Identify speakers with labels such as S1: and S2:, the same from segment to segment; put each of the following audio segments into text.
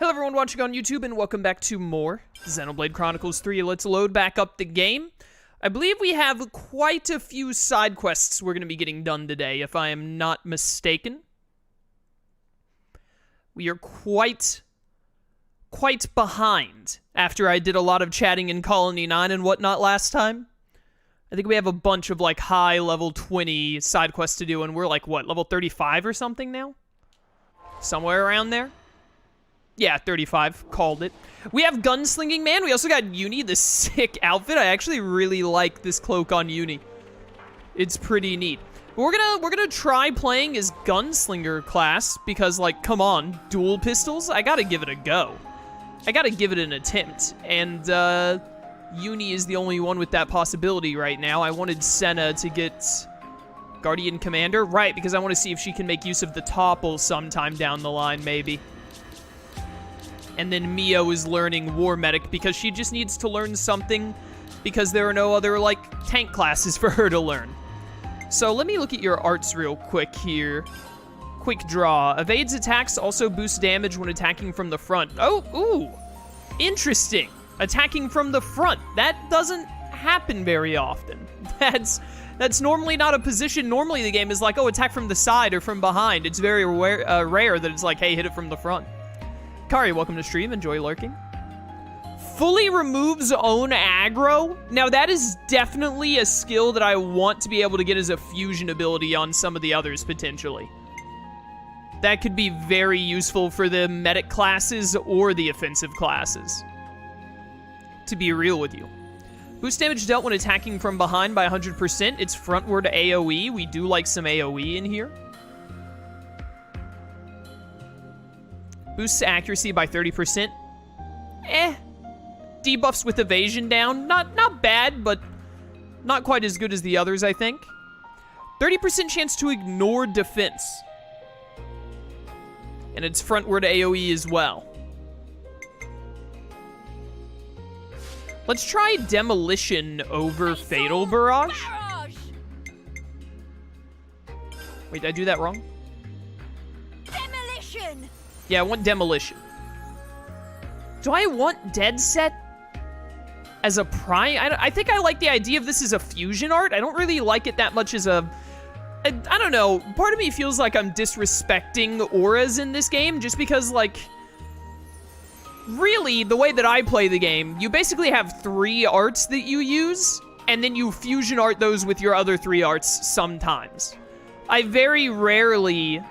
S1: Hello everyone watching on YouTube, and welcome back to more Xenoblade Chronicles 3. Let's load back up the game. I believe we have quite a few side quests we're going to be getting done today, if I am not mistaken. We are quite behind after I did a lot of chatting in Colony 9 and whatnot last time. I think we have a bunch of, like, high level 20 side quests to do, and we're, like, what, level 35 or something now? Somewhere around there? Yeah, 35. Called it. We have Gunslinging Man. We also got Uni, this sick outfit. I actually really like this cloak on Uni. It's pretty neat. We're gonna try playing as Gunslinger class because, like, come on, dual pistols? I gotta give it a go. I gotta give it an attempt. And, Uni is the only one with that possibility right now. I wanted Senna to get Guardian Commander. Right, because I want to see if she can make use of the topple sometime down the line, maybe. And then Mio is learning War Medic because she just needs to learn something because there are no other, like, tank classes for her to learn. So let me look at your arts real quick here. Quick draw. Evades attacks, also boosts damage when attacking from the front. Oh, ooh. Interesting. Attacking from the front. That doesn't happen very often. That's normally not a position. Normally the game is like, oh, attack from the side or from behind. It's very rare that it's like, hey, hit it from the front. Kari, welcome to stream. Enjoy lurking. Fully removes own aggro. Now, that is definitely a skill that I want to be able to get as a fusion ability on some of the others, potentially. That could be very useful for the medic classes or the offensive classes, to be real with you. Boost damage dealt when attacking from behind by 100%. It's frontward AoE. We do like some AoE in here. Boosts accuracy by 30%. Debuffs with evasion down. Not bad, but not quite as good as the others, I think. 30% chance to ignore defense. And it's frontward AoE as well. Let's try Demolition over Fatal Barrage. Wait, did I do that wrong?
S2: Demolition!
S1: Yeah, I want Demolition. Do I want Dead Set as a prime? I think I like the idea of this as a fusion art. I don't really like it that much as a... I don't know. Part of me feels like I'm disrespecting auras in this game just because, like... Really, the way that I play the game, you basically have 3 arts that you use, and then you fusion art those with your other 3 arts sometimes. I very rarely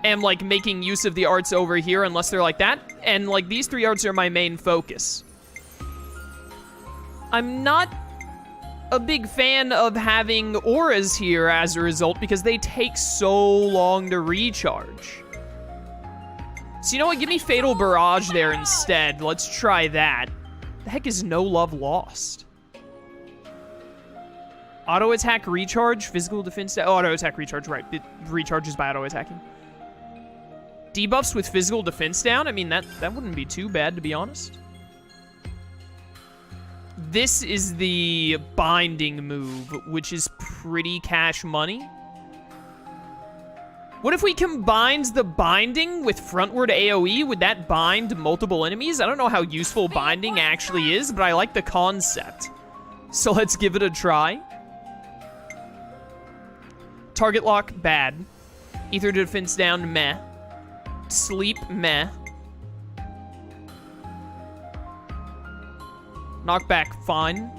S1: am, like, making use of the arts over here unless they're like that, and, like, these 3 arts are my main focus. I'm not a big fan of having auras here as a result because they take so long to recharge. So you know what? Give me Fatal Barrage there instead. Let's try that. The heck is No Love Lost? Auto attack recharge, physical defense. Oh, auto attack recharge, right. It recharges by auto attacking. Debuffs with physical defense down. I mean, that wouldn't be too bad, to be honest. This is the binding move, which is pretty cash money. What if we combined the binding with frontward AoE? Would that bind multiple enemies? I don't know how useful binding actually is, but I like the concept. So let's give it a try. Target lock, bad. Ether defense down, meh. Sleep, meh. Knockback, fine.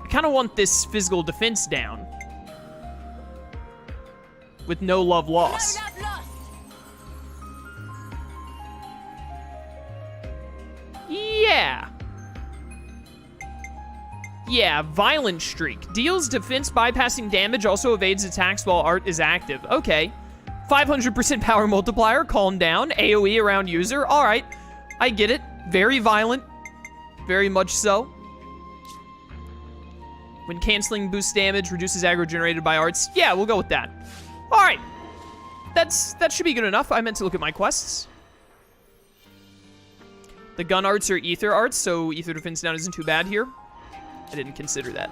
S1: I kind of want this physical defense down. With no love lost. Yeah. Yeah, Violent Streak. Deals defense bypassing damage, also evades attacks while art is active. Okay. 500% power multiplier, calm down. AoE around user. Alright. I get it. Very violent. Very much so. When canceling boosts damage, reduces aggro generated by arts. Yeah, we'll go with that. Alright. That should be good enough. I meant to look at my quests. The gun arts are ether arts, so ether defense down isn't too bad here. I didn't consider that.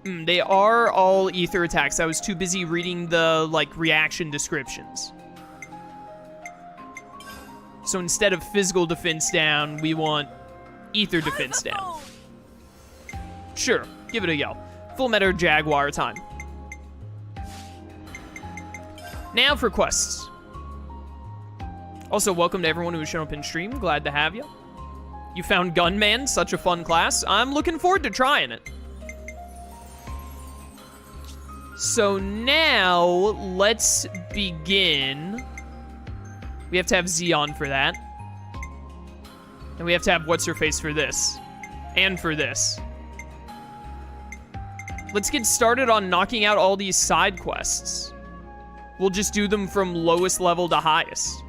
S1: They are all ether attacks. I was too busy reading the, like, reaction descriptions. So instead of physical defense down, we want ether defense down. Sure, give it a go. Full Metal Jaguar time. Now for quests. Also, welcome to everyone who's shown up in stream. Glad to have you. You found Gunman, such a fun class. I'm looking forward to trying it. So now, let's begin. We have to have Xeon for that. And we have to have What's-Her-Face for this. And for this. Let's get started on knocking out all these side quests. We'll just do them from lowest level to highest.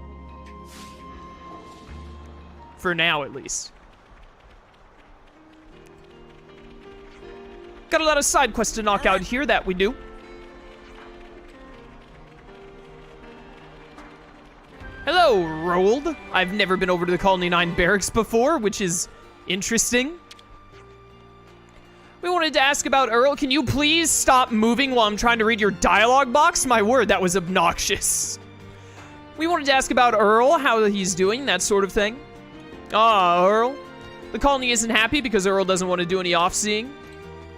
S1: For now, at least. Got a lot of side quests to knock out here, that we do. Hello, Rold. I've never been over to the Colony 9 barracks before, which is interesting. We wanted to ask about Earl. Can you please stop moving while I'm trying to read your dialogue box? My word, that was obnoxious. We wanted to ask about Earl, how he's doing, that sort of thing. Ah, Earl. The colony isn't happy because Earl doesn't want to do any off-seeing.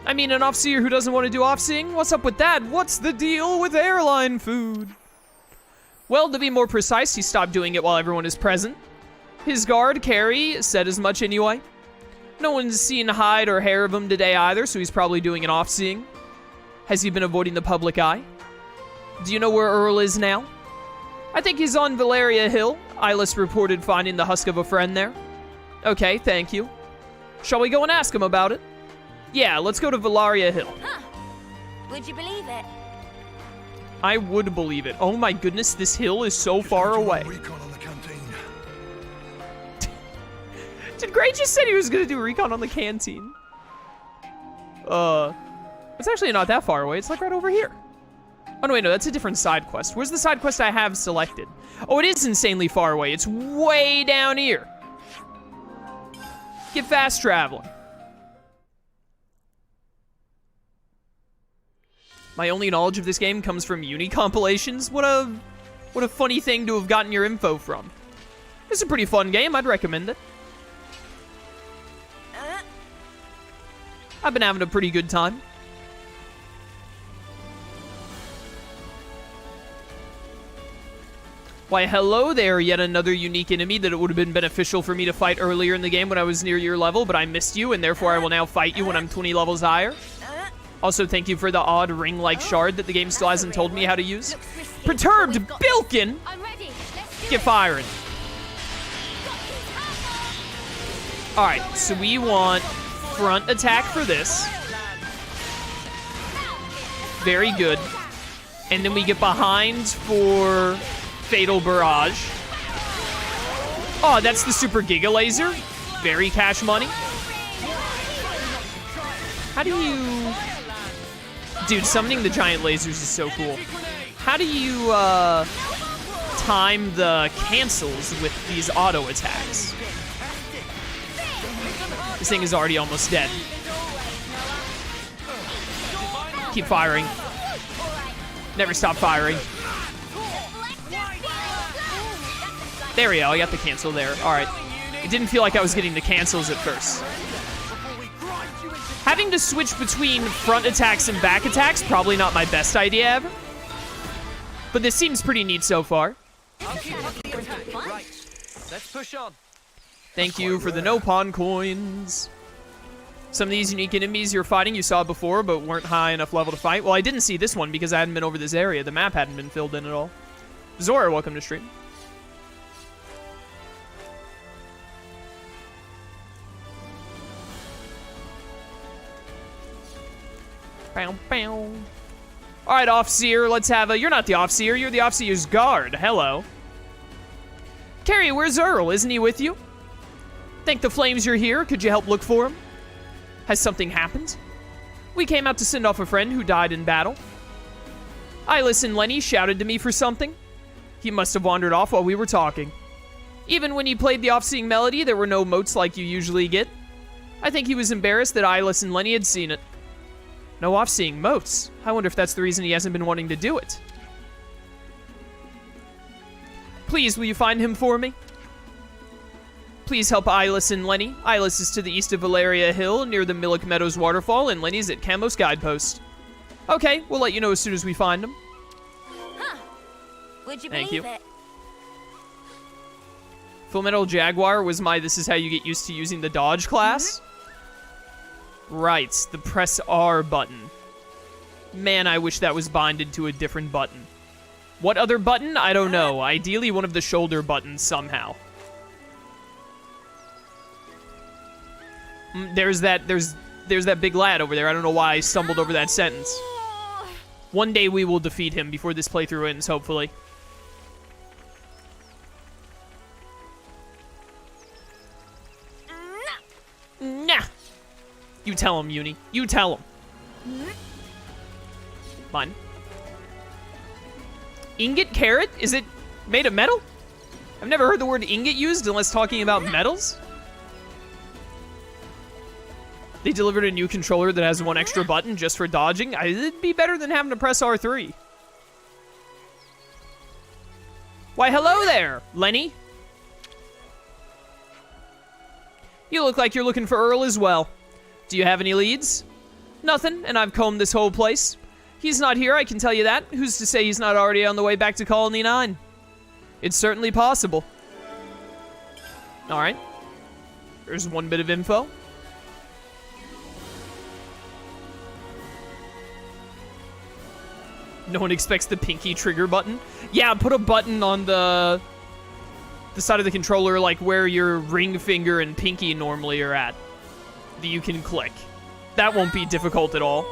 S1: I mean, an off-seer who doesn't want to do off-seeing? What's up with that? What's the deal with airline food? Well, to be more precise, he stopped doing it while everyone is present. His guard, Carrie, said as much anyway. No one's seen hide or hair of him today either, so he's probably doing an off-seeing. Has he been avoiding the public eye? Do you know where Earl is now? I think he's on Valeria Hill. Eyeless reported finding the husk of a friend there. Okay, thank you. Shall we go and ask him about it? Yeah, let's go to Valeria Hill.
S2: Huh. Would you believe it?
S1: I would believe it. Oh my goodness, this hill is so far away.
S3: Recon on the canteen.
S1: Did Gray just said he was gonna do recon on the canteen? It's actually not that far away. It's like right over here. Oh no, wait, no, that's a different side quest. Where's the side quest I have selected? Oh, it is insanely far away. It's way down here. Get fast traveling. My only knowledge of this game comes from uni compilations. What a funny thing to have gotten your info from. It's a pretty fun game. I'd recommend it. I've been having a pretty good time. Why, hello there, yet another unique enemy that it would have been beneficial for me to fight earlier in the game when I was near your level, but I missed you, and therefore I will now fight you when I'm 20 levels higher. Also, thank you for the odd ring-like shard that the game still hasn't told me how to use. Perturbed Bilkin! Get firing. Alright, so we want front attack for this. Very good. And then we get behind for Fatal Barrage. Oh, that's the Super Giga Laser. Very cash money. How do you... Dude, summoning the giant lasers is so cool. How do you, time the cancels with these auto attacks? This thing is already almost dead. Keep firing. Never stop firing. There we go, I got the cancel there. Alright. It didn't feel like I was getting the cancels at first. Having to switch between front attacks and back attacks, probably not my best idea ever. But this seems pretty neat so far.
S4: Right, let's push on.
S1: Thank you for the no-pawn coins. Some of these unique enemies you're fighting you saw before, but weren't high enough level to fight. Well, I didn't see this one because I hadn't been over this area. The map hadn't been filled in at all. Zora, welcome to stream. Bow, bow. All right, Offseer, let's have a... You're not the Offseer, you're the Offseer's guard. Hello. Carrie, where's Earl? Isn't he with you? Thank the flames you're here. Could you help look for him? Has something happened? We came out to send off a friend who died in battle. Eyeless and Lenny shouted to me for something. He must have wandered off while we were talking. Even when he played the off-seeing melody, there were no motes like you usually get. I think he was embarrassed that Eyeless and Lenny had seen it. No off-seeing motes. I wonder if that's the reason he hasn't been wanting to do it. Please, will you find him for me? Please help Eyeless and Lenny. Eyeless is to the east of Valeria Hill, near the Millick Meadows waterfall, and Lenny's at Camos Guidepost. Okay, we'll let you know as soon as we find them.
S2: Huh. Would you
S1: Thank
S2: believe
S1: you.
S2: it?
S1: Full Metal Jaguar was my this is how you get used to using the dodge class. Right, the press R button. Man, I wish that was binded to a different button. What other button? I don't know. Ideally, one of the shoulder buttons somehow. There's that big lad over there. I don't know why I stumbled over that sentence. One day we will defeat him before this playthrough ends, hopefully. Nah. You tell him, Uni. You tell him. Fine. Ingot carrot? Is it made of metal? I've never heard the word ingot used unless talking about metals. They delivered a new controller that has one extra button just for dodging. It'd be better than having to press R3. Why, hello there, Lenny. You look like you're looking for Earl as well. Do you have any leads? Nothing, and I've combed this whole place. He's not here, I can tell you that. Who's to say he's not already on the way back to Colony 9? It's certainly possible. Alright. There's one bit of info. No one expects the pinky trigger button. Yeah, put a button on the side of the controller, like where your ring finger and pinky normally are at, that you can click. That won't be difficult at all.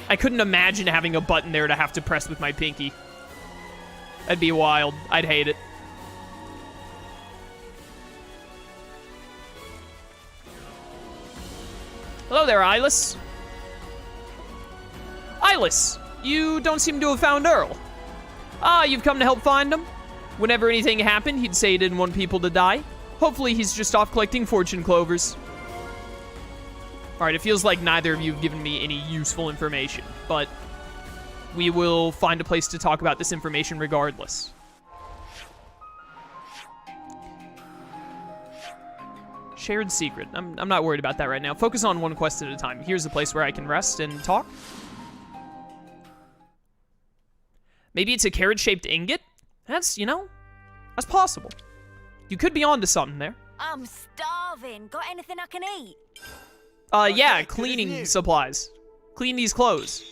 S1: I couldn't imagine having a button there to have to press with my pinky. That'd be wild. I'd hate it. Hello there, Eyeless. Eyeless! You don't seem to have found Earl. Ah, you've come to help find him? Whenever anything happened, he'd say he didn't want people to die. Hopefully he's just off collecting fortune clovers. Alright, it feels like neither of you have given me any useful information, but we will find a place to talk about this information regardless. Shared secret. I'm not worried about that right now. Focus on one quest at a time. Here's a place where I can rest and talk. Maybe it's a carrot-shaped ingot? That's, you know, that's possible. You could be onto something there.
S2: I'm starving. Got anything I can eat?
S1: Yeah, cleaning supplies. Clean these clothes.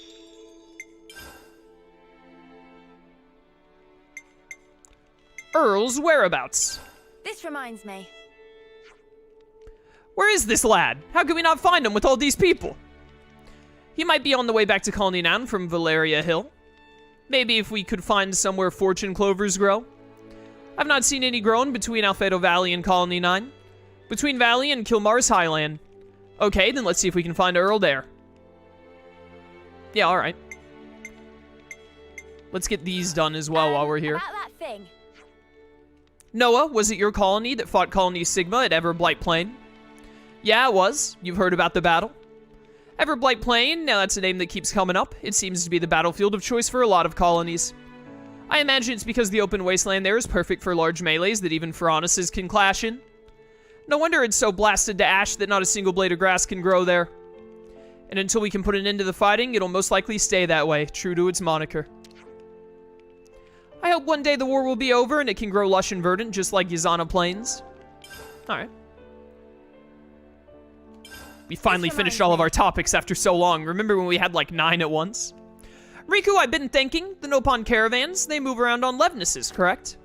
S1: Earl's whereabouts.
S2: This reminds me.
S1: Where is this lad? How can we not find him with all these people? He might be on the way back to Colony 9 from Valeria Hill. Maybe if we could find somewhere fortune clovers grow. I've not seen any grown between Alfredo Valley and Colony 9. Between Valley and Kilmar's Highland. Okay, then let's see if we can find Earl there. Yeah, alright. Let's get these done as well while we're here.
S2: About that thing.
S1: Noah, was it your colony that fought Colony Sigma at Everblight Plain? Yeah, it was. You've heard about the battle. Everblight Plain, now that's a name that keeps coming up. It seems to be the battlefield of choice for a lot of colonies. I imagine it's because the open wasteland there is perfect for large melees that even Pharaonuses can clash in. No wonder it's so blasted to ash that not a single blade of grass can grow there. And until we can put an end to the fighting, it'll most likely stay that way, true to its moniker. I hope one day the war will be over and it can grow lush and verdant just like Yazana Plains. Alright. We finally finished all of our topics after so long. Remember when we had like 9 at once? Riku, I've been thinking. The Nopon caravans, they move around on Levnesses, correct?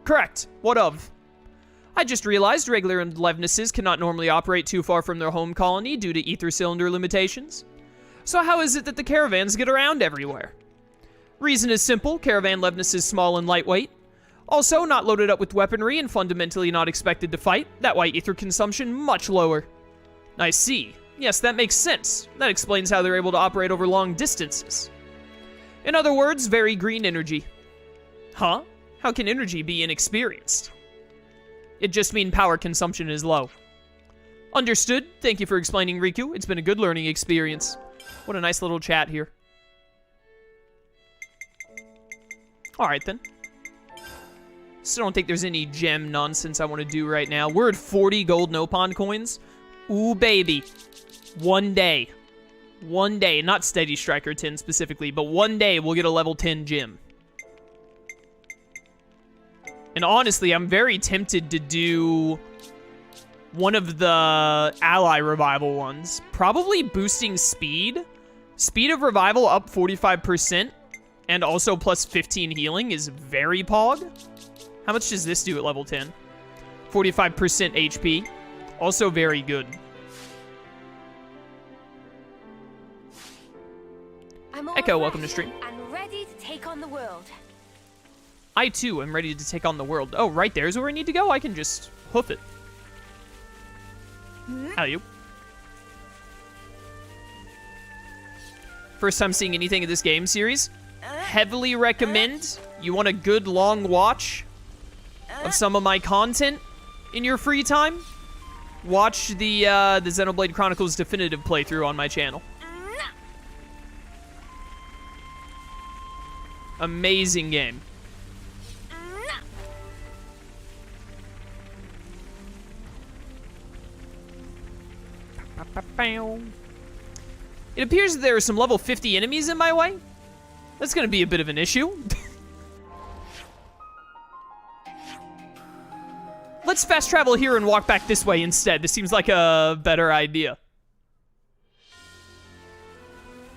S1: Correct. What of? I just realized regular Levnesses cannot normally operate too far from their home colony due to ether cylinder limitations. So how is it that the caravans get around everywhere? Reason is simple. Caravan Levness is small and lightweight. Also, not loaded up with weaponry and fundamentally not expected to fight. That why ether consumption much lower. I see. Yes, that makes sense. That explains how they're able to operate over long distances. In other words, very green energy. Huh? How can energy be inexperienced? It just means power consumption is low. Understood. Thank you for explaining, Riku. It's been a good learning experience. What a nice little chat here. Alright then. Still don't think there's any gem nonsense I want to do right now. We're at 40 gold Nopon coins. Ooh, baby. One day. One day. Not Steady Striker 10 specifically, but one day we'll get a level 10 gem. And honestly, I'm very tempted to do one of the ally revival ones. Probably boosting speed. Speed of revival up 45%. And also plus 15 healing is very pog. How much does this do at level 10? 45% HP. Also very good. Echo, welcome to stream.
S2: And ready to take on the world.
S1: I, too, am ready to take on the world. Oh, right there's where I need to go? I can just hoof it. How are you? First time seeing anything in this game series. Heavily recommend. You want a good long watch of some of my content in your free time? Watch the Xenoblade Chronicles definitive playthrough on my channel. Amazing game. It appears that there are some level 50 enemies in my way. That's gonna be a bit of an issue. Let's fast travel here and walk back this way instead. This seems like a better idea.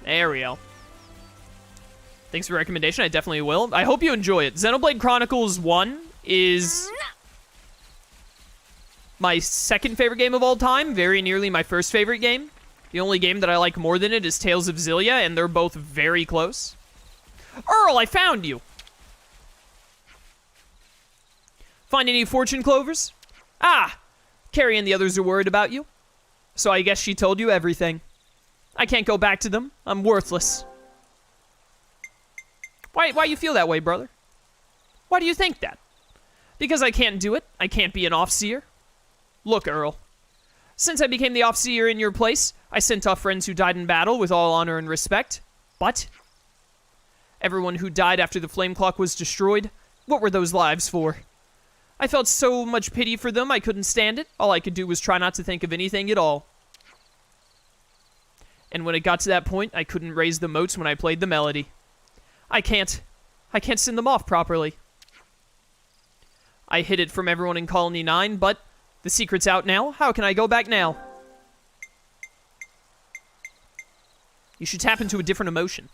S1: There we go. Thanks for the recommendation. I definitely will. I hope you enjoy it. Xenoblade Chronicles 1 is my second favorite game of all time. Very nearly my first favorite game. The only game that I like more than it is Tales of Xillia, and they're both very close. Earl, I found you! Find any fortune clovers? Ah! Carrie and the others are worried about you. So I guess she told you everything. I can't go back to them. I'm worthless. Why you feel that way, brother? Why do you think that? Because I can't do it. I can't be an Offseer. Look, Earl. Since I became the Offseer in your place, I sent off friends who died in battle with all honor and respect. But everyone who died after the flame clock was destroyed, what were those lives for? I felt so much pity for them, I couldn't stand it. All I could do was try not to think of anything at all. And when it got to that point, I couldn't raise the motes when I played the melody. I can't send them off properly. I hid it from everyone in Colony 9, but the secret's out now. How can I go back now? You should tap into a different emotion.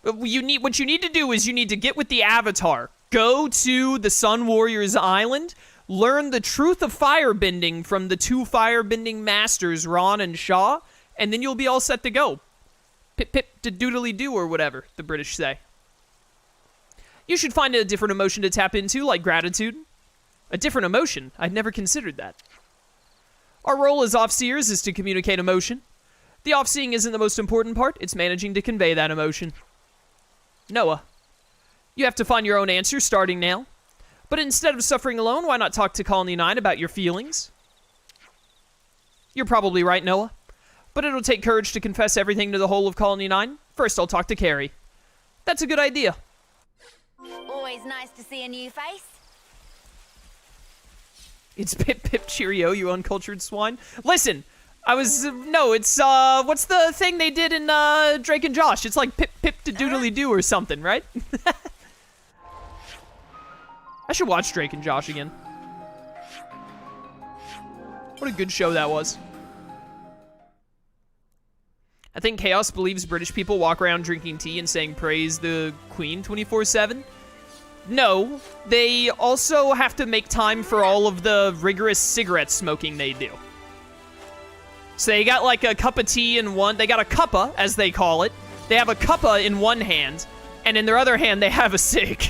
S1: What you need to do is you need to get with the Avatar. Go to the Sun Warriors Island. Learn the truth of firebending from the two firebending masters, Ron and Shaw. And then you'll be all set to go. Pip pip to doodly do or whatever the British say. You should find a different emotion to tap into, like gratitude. A different emotion? I'd never considered that. Our role as Offseers is to communicate emotion. The off-seeing isn't the most important part, it's managing to convey that emotion. Noah, you have to find your own answer starting now. But instead of suffering alone, why not talk to Colony 9 about your feelings? You're probably right, Noah. But it'll take courage to confess everything to the whole of Colony 9. First, I'll talk to Carrie. That's a good idea.
S2: Always nice to see a new face.
S1: It's Pip Pip Cheerio, you uncultured swine. Listen, no, it's, what's the thing they did in, Drake and Josh? It's like Pip Pip to Doodly Doo or something, right? I should watch Drake and Josh again. What a good show that was. I think Chaos believes British people walk around drinking tea and saying praise the Queen 24/7. No, they also have to make time for all of the rigorous cigarette smoking they do. So they got like a cup of tea in one, they got a cuppa, as they call it. They have a cuppa in one hand, and in their other hand they have a cig.